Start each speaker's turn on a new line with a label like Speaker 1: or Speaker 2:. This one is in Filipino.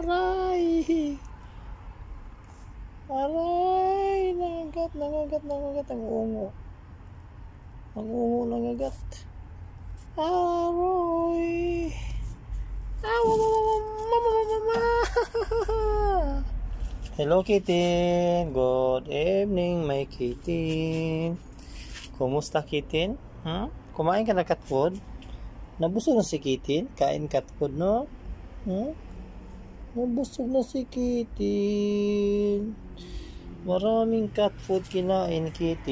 Speaker 1: Aray! Aray! Nangagat ang ungo. Ang ungo nangagat. Aroy! Hello, kitten. Good evening, my kitten. Kumusta, kitten? Kumain ka na cat food? Nabusog na si kitten? Kain cat food, no? Nabusog na si kitten. Maraming cat food kinain, kitten.